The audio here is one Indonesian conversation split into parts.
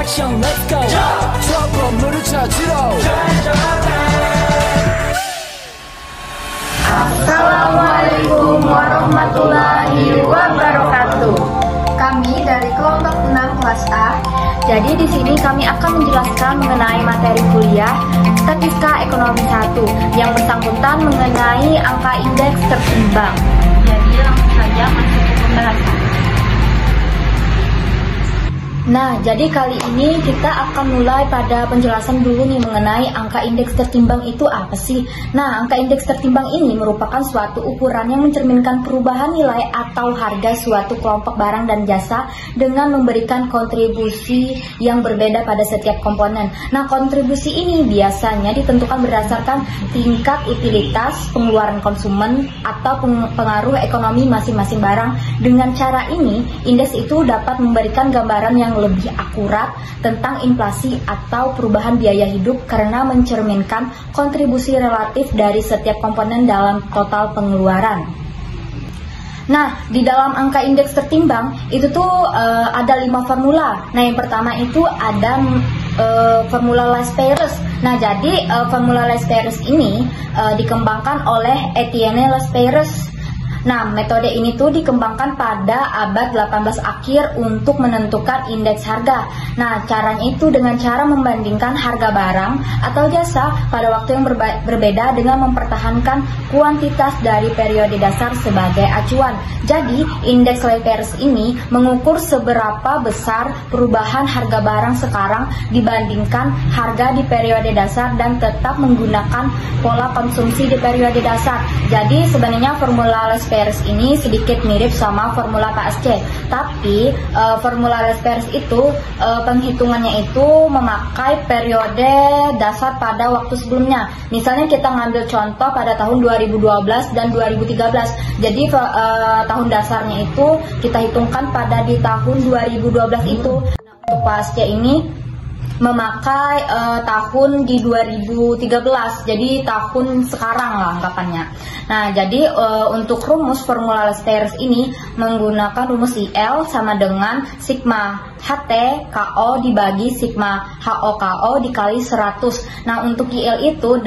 action let's go 수업 건물을 찾으러 Assalamualaikum warahmatullahi wabarakatuh. Kami dari kelompok 6 kelas A. Jadi di sini kami akan menjelaskan mengenai materi kuliah Statistika Ekonomi 1 yang bersangkutan mengenai angka indeks tertimbang. Jadi langsung saja masuk ke pembahasan. Nah, jadi kali ini kita akan mulai pada penjelasan dulu nih mengenai angka indeks tertimbang itu apa sih? Nah, angka indeks tertimbang ini merupakan suatu ukuran yang mencerminkan perubahan nilai atau harga suatu kelompok barang dan jasa dengan memberikan kontribusi yang berbeda pada setiap komponen. Nah, kontribusi ini biasanya ditentukan berdasarkan tingkat utilitas, pengeluaran konsumen, atau pengaruh ekonomi masing-masing barang. Dengan cara ini, indeks itu dapat memberikan gambaran yang lebih akurat tentang inflasi atau perubahan biaya hidup karena mencerminkan kontribusi relatif dari setiap komponen dalam total pengeluaran. Nah, di dalam angka indeks tertimbang itu tuh ada 5 formula. Nah, yang pertama itu ada formula Las-Peyres. Nah, jadi formula Las-Peyres ini dikembangkan oleh Etienne Las-Peyres. Nah, metode ini tuh dikembangkan pada abad 18 akhir untuk menentukan indeks harga. Nah, caranya itu dengan cara membandingkan harga barang atau jasa pada waktu yang berbeda dengan mempertahankan kuantitas dari periode dasar sebagai acuan. Jadi, indeks Las-Peyres ini mengukur seberapa besar perubahan harga barang sekarang dibandingkan harga di periode dasar dan tetap menggunakan pola konsumsi di periode dasar. Jadi, sebenarnya formula Las-Peyres ini sedikit mirip sama formula KSC, tapi formula Las-Peyres itu penghitungannya itu memakai periode dasar pada waktu sebelumnya. Misalnya kita ngambil contoh pada tahun 2012 dan 2013. Jadi tahun dasarnya itu kita hitungkan pada di tahun 2012 itu. Nah, untuk KSC ini memakai tahun di 2013, jadi tahun sekarang lah anggapannya. Nah, jadi untuk rumus formula Las-Peyres ini menggunakan rumus IL sama dengan sigma HT KO dibagi sigma HO KO dikali 100. Nah, untuk IL itu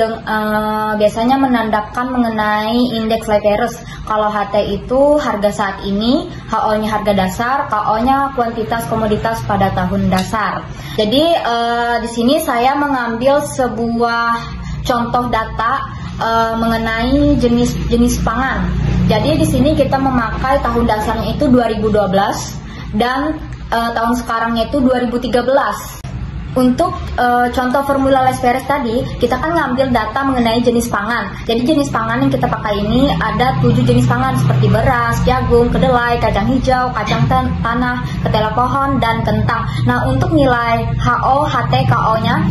biasanya menandakan mengenai indeks Las-Peyres. Kalau HT itu harga saat ini, HO-nya harga dasar, KO-nya kuantitas komoditas pada tahun dasar. Jadi di sini saya mengambil sebuah contoh data mengenai jenis pangan. Jadi di sini kita memakai tahun dasarnya itu 2012 dan tahun sekarangnya itu 2013. Untuk contoh formula Las-Peyres tadi, kita kan ngambil data mengenai jenis pangan. Jadi jenis pangan yang kita pakai ini ada 7 jenis pangan seperti beras, jagung, kedelai, kacang hijau, kacang tanah, ketela pohon, dan kentang. Nah, untuk nilai HO, HT, KO-nya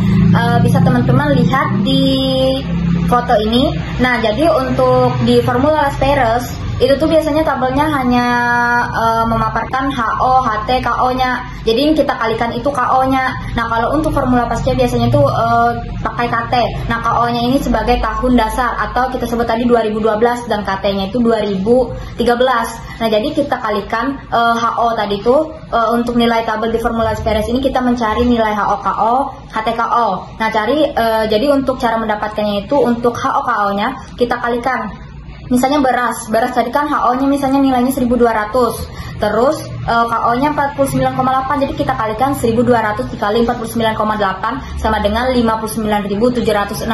bisa teman-teman lihat di foto ini. Nah, jadi untuk di formula Las-Peyres itu tuh biasanya tabelnya hanya memaparkan HO, HT, KO-nya. Jadi kita kalikan itu KO-nya. Nah, kalau untuk formula pasca biasanya tuh pakai KT. Nah, KO-nya ini sebagai tahun dasar atau kita sebut tadi 2012 dan KT-nya itu 2013. Nah, jadi kita kalikan HO tadi tuh untuk nilai tabel di formula Las-Peyres ini kita mencari nilai HO KO, HT KO. Nah, jadi untuk cara mendapatkannya itu untuk HO KO-nya kita kalikan. Misalnya beras tadi kan HO-nya misalnya nilainya 1200, terus KO-nya 49,8, jadi kita kalikan 1200 dikali 49,8 sama dengan 59.760.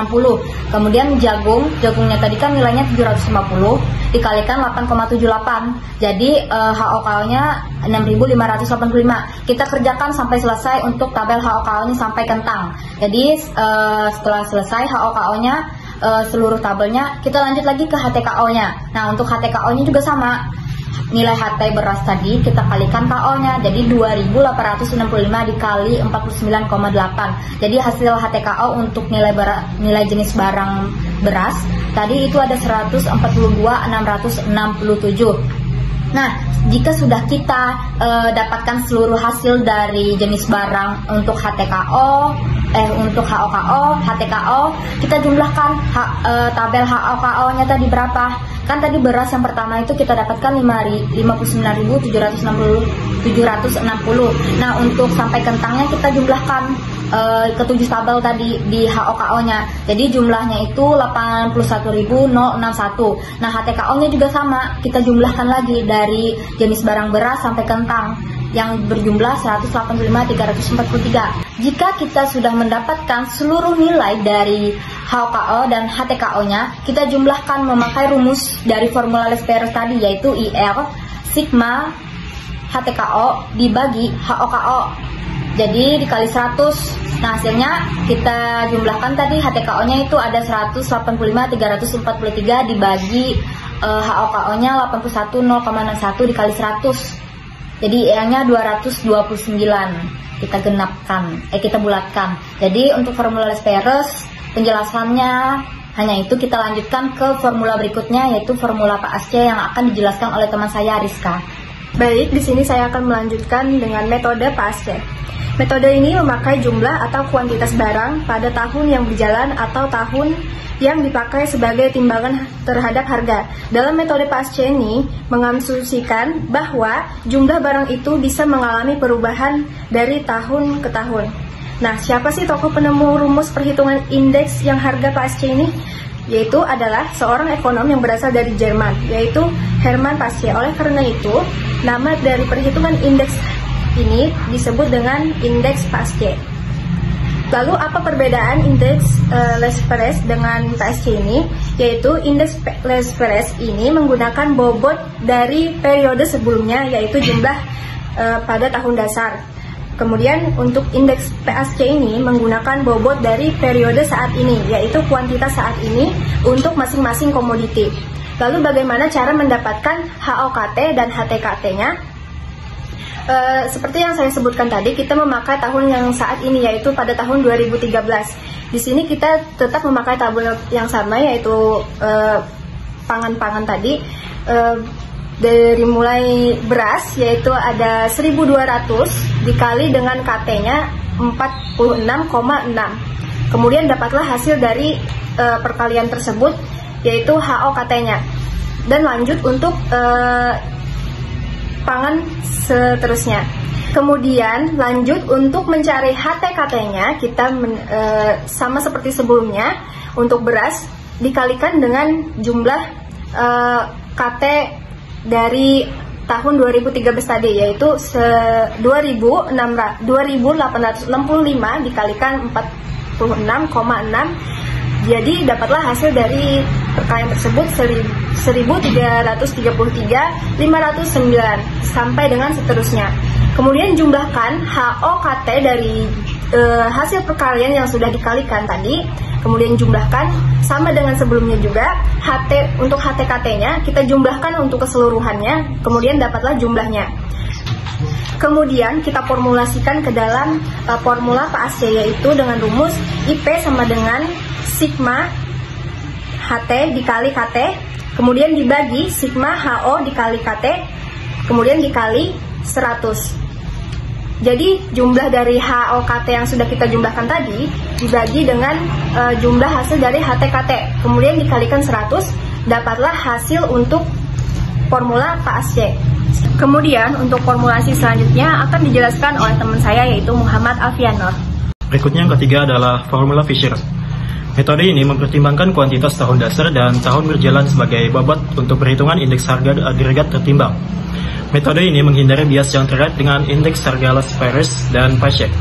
Kemudian jagungnya tadi kan nilainya 750 dikalikan 8,78, jadi HO KO-nya 6.585. Kita kerjakan sampai selesai untuk tabel HO KO-nya sampai kentang. Jadi setelah selesai HO KO-nya seluruh tabelnya, kita lanjut lagi ke HTKO-nya. Nah, untuk HTKO-nya juga sama. Nilai HT beras tadi kita kalikan KO-nya, jadi 2.865 dikali 49,8. Jadi hasil HTKO untuk nilai jenis barang beras tadi itu ada 142.667. Nah, jika sudah kita dapatkan seluruh hasil dari jenis barang untuk untuk HOKO, HTKO, kita jumlahkan tabel HOKO-nya tadi berapa. Kan tadi beras yang pertama itu kita dapatkan 59.760. Nah, untuk sampai kentangnya kita jumlahkan ke 7 tabel tadi di HOKO-nya. Jadi jumlahnya itu 81.061. Nah, HTKO-nya juga sama, kita jumlahkan lagi dari jenis barang beras sampai kentang yang berjumlah 185.343. Jika kita sudah mendapatkan seluruh nilai dari HOKO dan HTKO-nya, kita jumlahkan memakai rumus dari formula Lesperus tadi, yaitu IL sigma HTKO dibagi HOKO. Jadi dikali 100. Nah, hasilnya kita jumlahkan tadi HTKO-nya itu ada 185.343 dibagi HOKO-nya 81.061 dikali 100. Jadi IL-nya 229. Kita genapkan, kita bulatkan. Jadi untuk formula Lesperus penjelasannya hanya itu. Kita lanjutkan ke formula berikutnya, yaitu formula PASC yang akan dijelaskan oleh teman saya Rizka. Baik, di sini saya akan melanjutkan dengan metode PASC. Metode ini memakai jumlah atau kuantitas barang pada tahun yang berjalan atau tahun yang dipakai sebagai timbangan terhadap harga. Dalam metode PASC ini mengasumsikan bahwa jumlah barang itu bisa mengalami perubahan dari tahun ke tahun. Nah, siapa sih tokoh penemu rumus perhitungan indeks yang harga PASC ini? Yaitu adalah seorang ekonom yang berasal dari Jerman, yaitu Hermann PASC. Oleh karena itu, nama dari perhitungan indeks ini disebut dengan indeks PASC. Lalu apa perbedaan indeks Lesperus dengan PASC ini? Yaitu indeks Lesperus ini menggunakan bobot dari periode sebelumnya, yaitu jumlah pada tahun dasar. Kemudian untuk indeks PASC ini menggunakan bobot dari periode saat ini, yaitu kuantitas saat ini untuk masing-masing komoditi. Lalu bagaimana cara mendapatkan HOKT dan HTKT-nya? Seperti yang saya sebutkan tadi, kita memakai tahun yang saat ini, yaitu pada tahun 2013. Di sini kita tetap memakai tabel yang sama, yaitu pangan-pangan tadi. Dari mulai beras, yaitu ada 1.200 dikali dengan KT-nya 46,6. Kemudian dapatlah hasil dari perkalian tersebut, yaitu HOKT-nya. Dan lanjut untuk pangan seterusnya. Kemudian lanjut untuk mencari HTKT-nya, kita sama seperti sebelumnya. Untuk beras dikalikan dengan jumlah KT dari tahun 2013 tadi, yaitu 2.865 dikalikan 46,6. Jadi dapatlah hasil dari perkalian tersebut 1.333.509 sampai dengan seterusnya. Kemudian jumlahkan HOKT dari hasil perkalian yang sudah dikalikan tadi. Kemudian jumlahkan sama dengan sebelumnya juga. Untuk HTKT-nya kita jumlahkan untuk keseluruhannya. Kemudian dapatlah jumlahnya. Kemudian kita formulasikan ke dalam formula PASC, yaitu dengan rumus IP sama dengan sigma HT dikali KT, kemudian dibagi sigma HO dikali KT, kemudian dikali 100. Jadi jumlah dari HOKT yang sudah kita jumlahkan tadi dibagi dengan jumlah hasil dari HTKT, kemudian dikalikan 100, dapatlah hasil untuk formula PASC. Kemudian untuk formulasi selanjutnya akan dijelaskan oleh teman saya, yaitu Muhammad Alfianor. Berikutnya yang ketiga adalah formula Fisher. Metode ini mempertimbangkan kuantitas tahun dasar dan tahun berjalan sebagai bobot untuk perhitungan indeks harga agregat tertimbang. Metode ini menghindari bias yang terkait dengan indeks harga Lesperus dan PASC.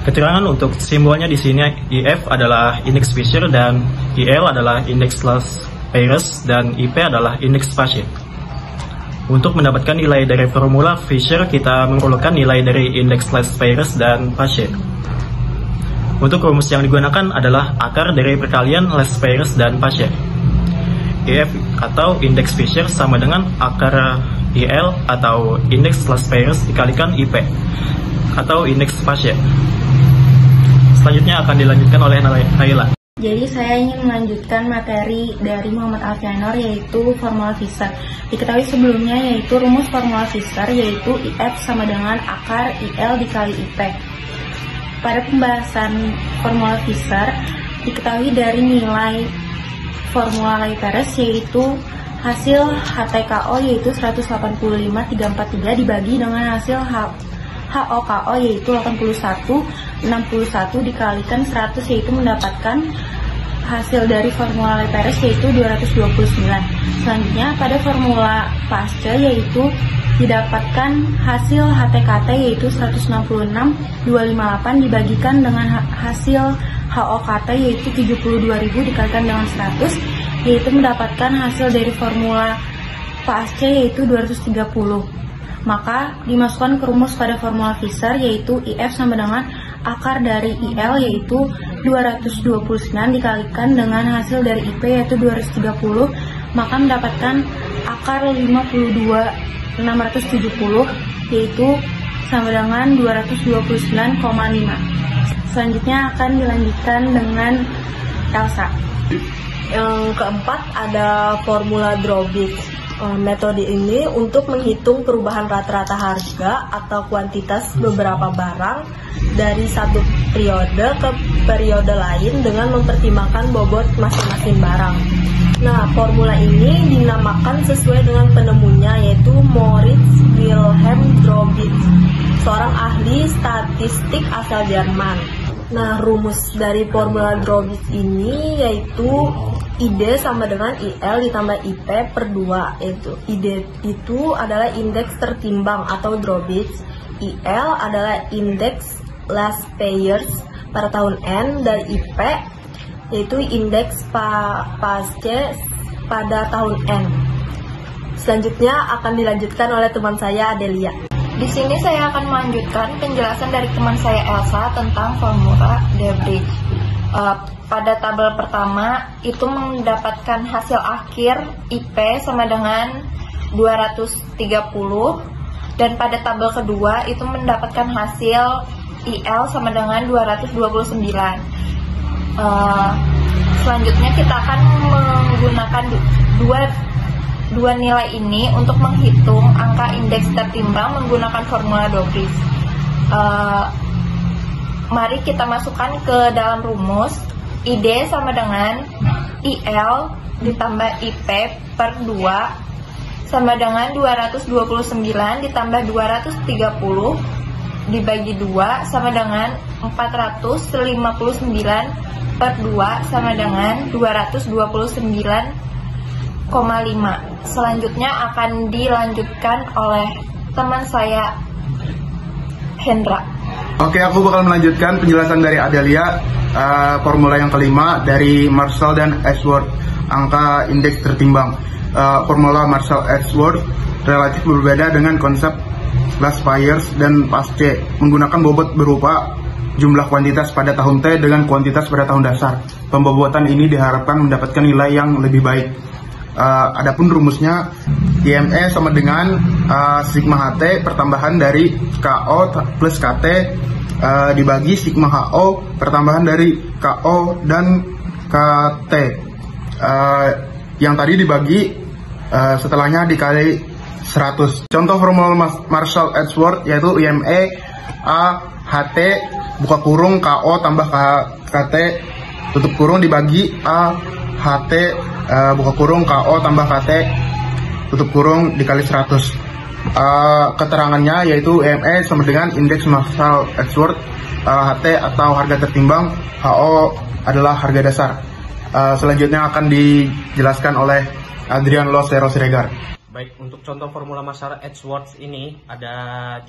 Keterangan untuk simbolnya di sini, IF adalah indeks Fisher dan IL adalah indeks Lesperus dan IP adalah indeks PASC. Untuk mendapatkan nilai dari formula Fisher, kita memerlukan nilai dari indeks Lesperus dan PASC. Untuk rumus yang digunakan adalah akar dari perkalian Lesperus dan PASC. IF atau indeks Fisher sama dengan akar IL atau indeks Lesperus dikalikan IP atau indeks PASC. Selanjutnya akan dilanjutkan oleh Naila. Jadi saya ingin melanjutkan materi dari Muhammad Alfianor, yaitu formula Fisher. Diketahui sebelumnya yaitu rumus formula Fisher, yaitu IF sama dengan akar IL dikali IP. Pada pembahasan formula Fisher, diketahui dari nilai formula Lay-Perez, yaitu hasil HTKO yaitu 185,343 dibagi dengan hasil HOKO yaitu 81,61 dikalikan 100, yaitu mendapatkan hasil dari formula Lay-Perez yaitu 229. Selanjutnya pada formula Paasche yaitu didapatkan hasil HTKT yaitu 166,258 dibagikan dengan hasil HOKT yaitu 72.000 dikalikan dengan 100, yaitu mendapatkan hasil dari formula Paasche yaitu 230. Maka dimasukkan ke rumus pada formula Fisher yaitu IF sama dengan akar dari IL yaitu 229 dikalikan dengan hasil dari IP yaitu 230, maka mendapatkan akar 52,670 yaitu sama dengan 229,5. Selanjutnya akan dilanjutkan dengan Elsa. Yang keempat ada formula Drawbridge. Metode ini untuk menghitung perubahan rata-rata harga atau kuantitas beberapa barang dari satu periode ke periode lain dengan mempertimbangkan bobot masing-masing barang. Nah, formula ini dinamakan sesuai dengan penemunya yaitu Moritz Wilhelm Drawbridge, seorang ahli statistik asal Jerman. Nah, rumus dari formula Drawbridge ini yaitu ID sama dengan IL ditambah IP per 2, yaitu ID itu adalah indeks tertimbang atau Drawbridge, IL adalah indeks last payers pada tahun N, dan IP yaitu indeks Paasche pada tahun N. Selanjutnya akan dilanjutkan oleh teman saya Adelia. Di sini saya akan melanjutkan penjelasan dari teman saya Elsa tentang formula Drawbridge. Pada tabel pertama itu mendapatkan hasil akhir IP sama dengan 230, dan pada tabel kedua itu mendapatkan hasil IL sama dengan 229. Selanjutnya kita akan menggunakan dua nilai ini untuk menghitung angka indeks tertimbang menggunakan formula Drawbridge. Mari kita masukkan ke dalam rumus. ID sama dengan IL ditambah IP per 2 sama dengan 229 ditambah 230 dibagi 2 sama dengan 459 per 2 sama dengan 229,5. Selanjutnya akan dilanjutkan oleh teman saya Hendra. Oke, aku bakal melanjutkan penjelasan dari Adelia. Formula yang kelima dari Marshall dan Ashworth, angka indeks tertimbang. Formula Marshall-Ashworth relatif berbeda dengan konsep classifiers dan Paasche, menggunakan bobot berupa jumlah kuantitas pada tahun T dengan kuantitas pada tahun dasar. Pembobotan ini diharapkan mendapatkan nilai yang lebih baik. Adapun rumusnya IME sama dengan sigma HT pertambahan dari KO plus KT dibagi sigma HO pertambahan dari KO dan KT, yang tadi dibagi setelahnya dikali 100. Contoh formula Marshall-Ashworth yaitu IME A HT buka kurung KO tambah KT tutup kurung dibagi A HT buka kurung KO tambah KT tutup kurung dikali 100. Keterangannya yaitu IME sama dengan indeks Marshall-Ashworth, HT atau harga tertimbang, HO adalah harga dasar. Selanjutnya akan dijelaskan oleh Adrian Los Regar. Baik, untuk contoh formula Marshall-Ashworth ini ada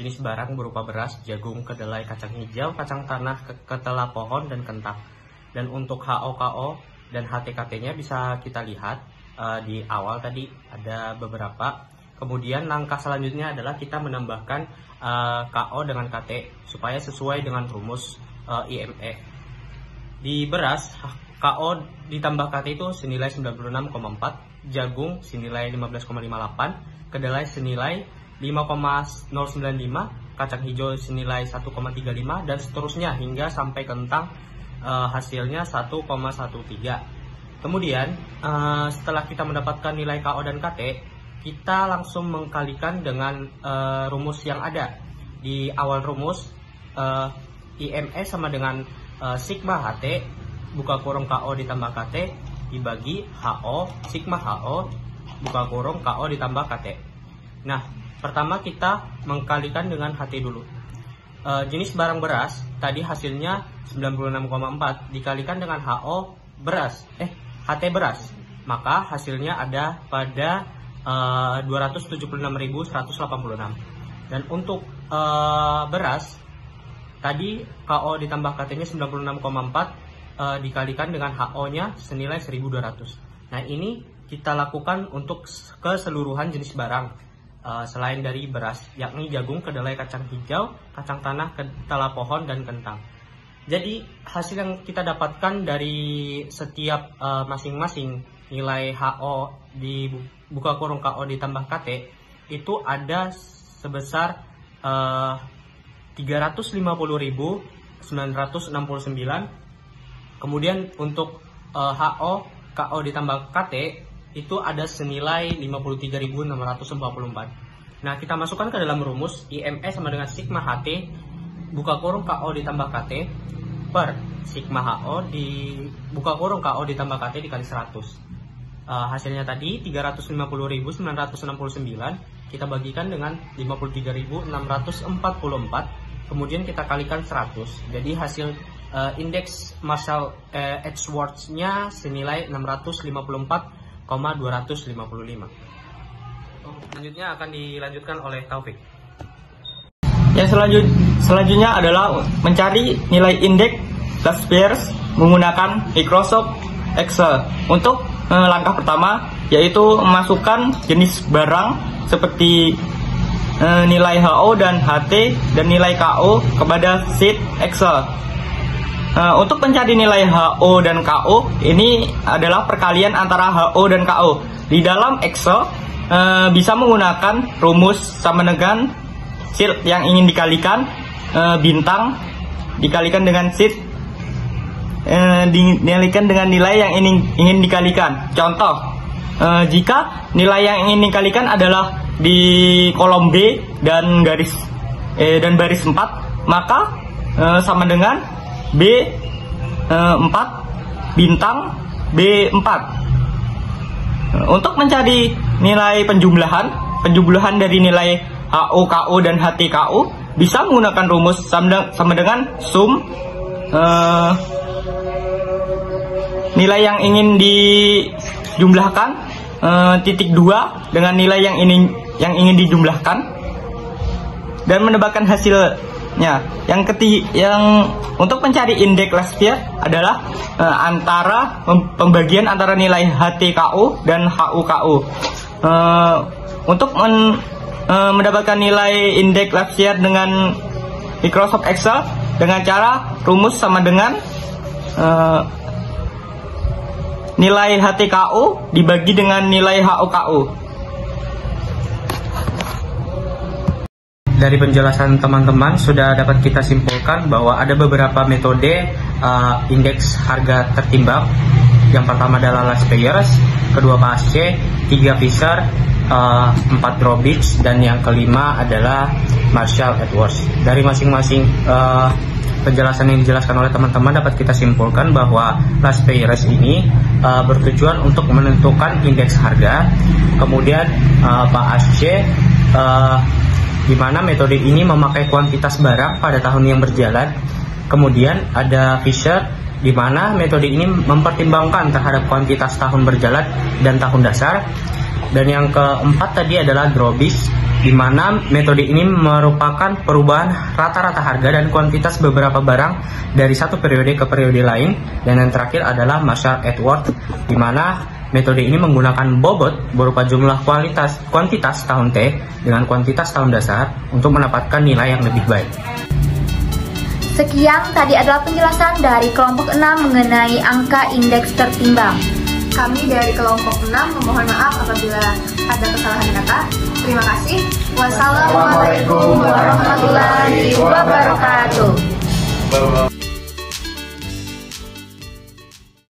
jenis barang berupa beras, jagung, kedelai, kacang hijau, kacang tanah, ketela pohon, dan kentang. Dan untuk HOKO dan HTKT-nya bisa kita lihat di awal tadi ada beberapa. Kemudian langkah selanjutnya adalah kita menambahkan KO dengan KT supaya sesuai dengan rumus IME. Di beras, KO ditambah KT itu senilai 96,4, jagung senilai 15,58, kedelai senilai 5,095, kacang hijau senilai 1,35, dan seterusnya hingga sampai kentang hasilnya 1,13. Kemudian setelah kita mendapatkan nilai KO dan KT, kita langsung mengkalikan dengan rumus yang ada. Di awal rumus IME sama dengan sigma HT buka kurung KO ditambah KT dibagi HO, sigma HO, buka kurung KO ditambah KT. Nah, pertama kita mengkalikan dengan HT dulu. Jenis barang beras, tadi hasilnya 96,4 dikalikan dengan HO beras, HT beras, maka hasilnya ada pada 276.186. Dan untuk beras, tadi KO ditambah KT-nya 96,4 dikalikan dengan HO-nya senilai 1.200. Nah, ini kita lakukan untuk keseluruhan jenis barang selain dari beras, yakni jagung, kedelai, kacang hijau, kacang tanah, ketela pohon, dan kentang. Jadi hasil yang kita dapatkan dari setiap masing-masing nilai HO di buka kurung KO ditambah KT itu ada sebesar 350.969. Kemudian untuk HO KO ditambah KT itu ada senilai 53.644. Nah, kita masukkan ke dalam rumus IME sama dengan sigma HT buka kurung KO ditambah KT per sigma HO di buka kurung KO ditambah KT dikali 100. Hasilnya tadi 350.969 kita bagikan dengan 53.644, kemudian kita kalikan 100. Jadi hasil indeks Marshall Edgeworth-nya senilai 654,255. Selanjutnya akan dilanjutkan oleh Taufik. Yang selanjutnya adalah mencari nilai indeks Last Pairs menggunakan Microsoft Excel. Untuk langkah pertama yaitu memasukkan jenis barang seperti nilai HO dan HT dan nilai KO kepada sheet Excel. Untuk mencari nilai HO dan KO, ini adalah perkalian antara HO dan KO. Di dalam Excel bisa menggunakan rumus sama dengan sheet yang ingin dikalikan, bintang dikalikan dengan sheet dikalikan dengan nilai yang ingin dikalikan. Contoh, jika nilai yang ingin dikalikan adalah di kolom B dan baris 4, maka sama dengan B4 bintang B4. Untuk mencari nilai penjumlahan dari nilai HO, KO, dan HT, KO bisa menggunakan rumus sama dengan sum nilai yang ingin dijumlahkan titik 2 dengan nilai yang ingin dijumlahkan dan menebakkan hasilnya. Yang untuk mencari indeks Last Pair adalah antara pembagian antara nilai HT-KO dan HO-KO. Untuk mendapatkan nilai indeks Last Pair dengan Microsoft Excel dengan cara rumus sama dengan nilai HT-KO dibagi dengan nilai HO-KO. Dari penjelasan teman-teman sudah dapat kita simpulkan bahwa ada beberapa metode indeks harga tertimbang. Yang pertama adalah Last Pairs, kedua Paasche, 3 Fisher, 4 Drobich, dan yang kelima adalah Marshall Edgeworth. Dari masing-masing penjelasan yang dijelaskan oleh teman-teman dapat kita simpulkan bahwa Last Pairs ini bertujuan untuk menentukan indeks harga. Kemudian Paasche di mana metode ini memakai kuantitas barang pada tahun yang berjalan. Kemudian ada Fisher, di mana metode ini mempertimbangkan terhadap kuantitas tahun berjalan dan tahun dasar. Dan yang keempat tadi adalah Drobich, di mana metode ini merupakan perubahan rata-rata harga dan kuantitas beberapa barang dari satu periode ke periode lain. Dan yang terakhir adalah Marshall Edgeworth, di mana metode ini menggunakan bobot berupa jumlah kuantitas tahun T dengan kuantitas tahun dasar untuk mendapatkan nilai yang lebih baik. Sekian tadi adalah penjelasan dari kelompok 6 mengenai angka indeks tertimbang. Kami dari kelompok 6 memohon maaf apabila ada kesalahan kata. Terima kasih. Wassalamualaikum warahmatullahi wabarakatuh.